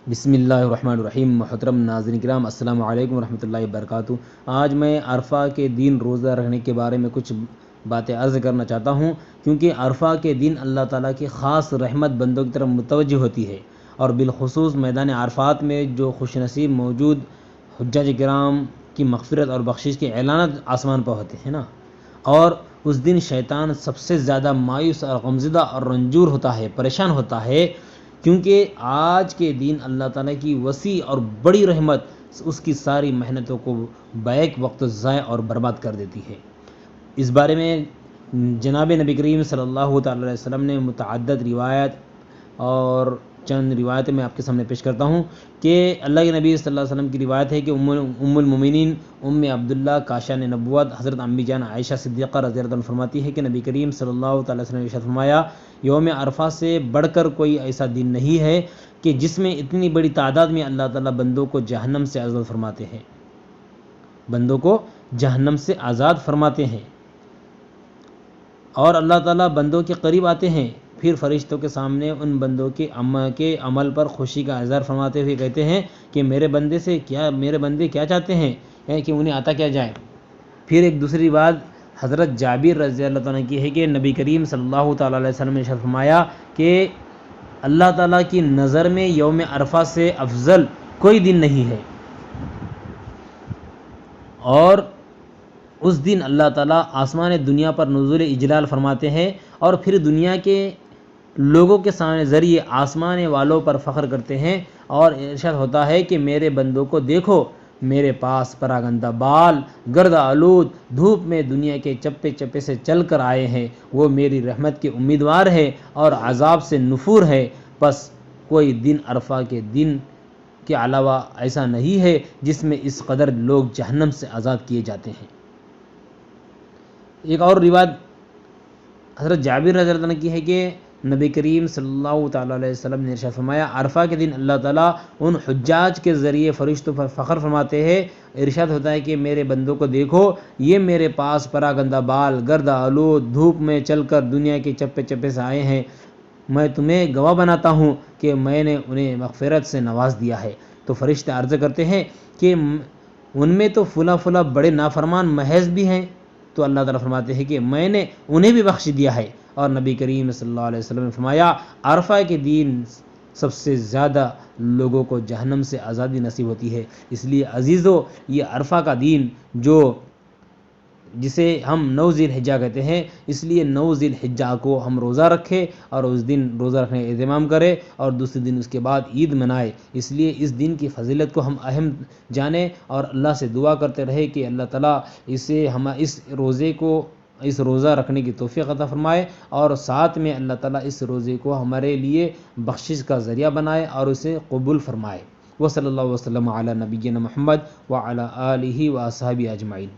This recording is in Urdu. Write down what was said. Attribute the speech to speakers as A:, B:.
A: بسم اللہ الرحمن الرحیم۔ محترم ناظرین کرام، السلام علیکم ورحمۃ اللہ وبرکاتہ۔ آج میں عرفہ کے دن روزہ رکھنے کے بارے میں کچھ باتیں عرض کرنا چاہتا ہوں، کیونکہ عرفہ کے دن اللہ تعالیٰ کی خاص رحمت بندوں کی طرف متوجہ ہوتی ہے، اور بالخصوص میدان عرفات میں جو خوش نصیب موجود حجاج کرام کی مغفرت اور بخشش کے اعلانات آسمان پر ہوتے ہیں نا، اور اس دن شیطان سب سے زیادہ مایوس اور غمزدہ اور رنجور ہوتا ہے، پریشان ہوتا ہے، کیونکہ آج کے دن اللہ تعالیٰ کی وسیع اور بڑی رحمت اس کی ساری محنتوں کو بیک وقت ضائع اور برباد کر دیتی ہے۔ اس بارے میں جناب نبی کریم صلی اللہ تعالی علیہ وسلم نے متعدد روایت اور چند روایتیں میں آپ کے سامنے پیش کرتا ہوں کہ اللہ کے نبی صلی اللہ علیہ وسلم کی روایت ہے کہ ام المومنین ام عبداللہ کاشان نبوت حضرت امی جان عائشہ صدیقہ رضی اللہ عنہ فرماتی ہے کہ نبی کریم صلی اللہ تعالی وسلم نے ارشاد فرمایا، یوم عرفہ سے بڑھ کر کوئی ایسا دن نہیں ہے کہ جس میں اتنی بڑی تعداد میں اللہ تعالیٰ بندوں کو جہنم سے آزاد فرماتے ہیں، بندوں کو جہنم سے آزاد فرماتے ہیں، اور اللہ تعالیٰ بندوں کے قریب آتے ہیں، پھر فرشتوں کے سامنے ان بندوں کے عمل پر خوشی کا اظہار فرماتے ہوئے کہتے ہیں کہ میرے بندے کیا چاہتے ہیں کہ انہیں عطا کیا جائے۔ پھر ایک دوسری بات حضرت جابر رضی اللہ عنہ کی ہے کہ نبی کریم صلی اللہ تعالیٰ علیہ وسلم نے ارشاد فرمایا کہ اللہ تعالیٰ کی نظر میں یوم عرفہ سے افضل کوئی دن نہیں ہے، اور اس دن اللہ تعالیٰ آسمان دنیا پر نزول اجلال فرماتے ہیں، اور پھر دنیا کے لوگوں کے سامنے ذریعے آسمان والوں پر فخر کرتے ہیں، اور ارشاد ہوتا ہے کہ میرے بندوں کو دیکھو، میرے پاس پراگندہ بال گرد آلود دھوپ میں دنیا کے چپے چپے سے چل کر آئے ہیں، وہ میری رحمت کے امیدوار ہے اور عذاب سے نفور ہے، بس کوئی دن عرفہ کے دن کے علاوہ ایسا نہیں ہے جس میں اس قدر لوگ جہنم سے آزاد کیے جاتے ہیں۔ ایک اور روایت حضرت جابر رضی اللہ عنہ کی ہے کہ نبی کریم صلی اللہ تعالیٰ علیہ وسلم نے ارشاد فرمایا، عرفہ کے دن اللہ تعالیٰ ان حجاج کے ذریعے فرشتوں پر فخر فرماتے ہیں، ارشاد ہوتا ہے کہ میرے بندوں کو دیکھو، یہ میرے پاس پراگندہ بال گرد آلود دھوپ میں چل کر دنیا کے چپے چپے سے آئے ہیں، میں تمہیں گواہ بناتا ہوں کہ میں نے انہیں مغفرت سے نواز دیا ہے۔ تو فرشتے عرض کرتے ہیں کہ ان میں تو فلاں بڑے نافرمان محض بھی ہیں، تو اللہ تعالیٰ فرماتے ہیں کہ میں نے انہیں بھی بخش دیا ہے، اور نبی کریم صلی اللہ علیہ وسلم نے فرمایا، عرفہ کے دن سب سے زیادہ لوگوں کو جہنم سے آزادی نصیب ہوتی ہے۔ اس لیے عزیزو، یہ عرفہ کا دن جسے ہم 9 ذی الحجہ کہتے ہیں، اس لیے 9 ذی الحجہ کو ہم روزہ رکھے اور اس دن روزہ رکھنے کا اہتمام کرے، اور دوسرے دن اس کے بعد عید منائے۔ اس لیے اس دن کی فضیلت کو ہم اہم جانیں، اور اللہ سے دعا کرتے رہے کہ اللہ تعالیٰ اس روزہ رکھنے کی توفیق عطا فرمائے، اور ساتھ میں اللہ تعالیٰ اس روزے کو ہمارے لیے بخشش کا ذریعہ بنائے اور اسے قبول فرمائے۔ وصلی اللہ وسلم علی نبینا محمد وعلی آلہ واصحابہ اجمعین۔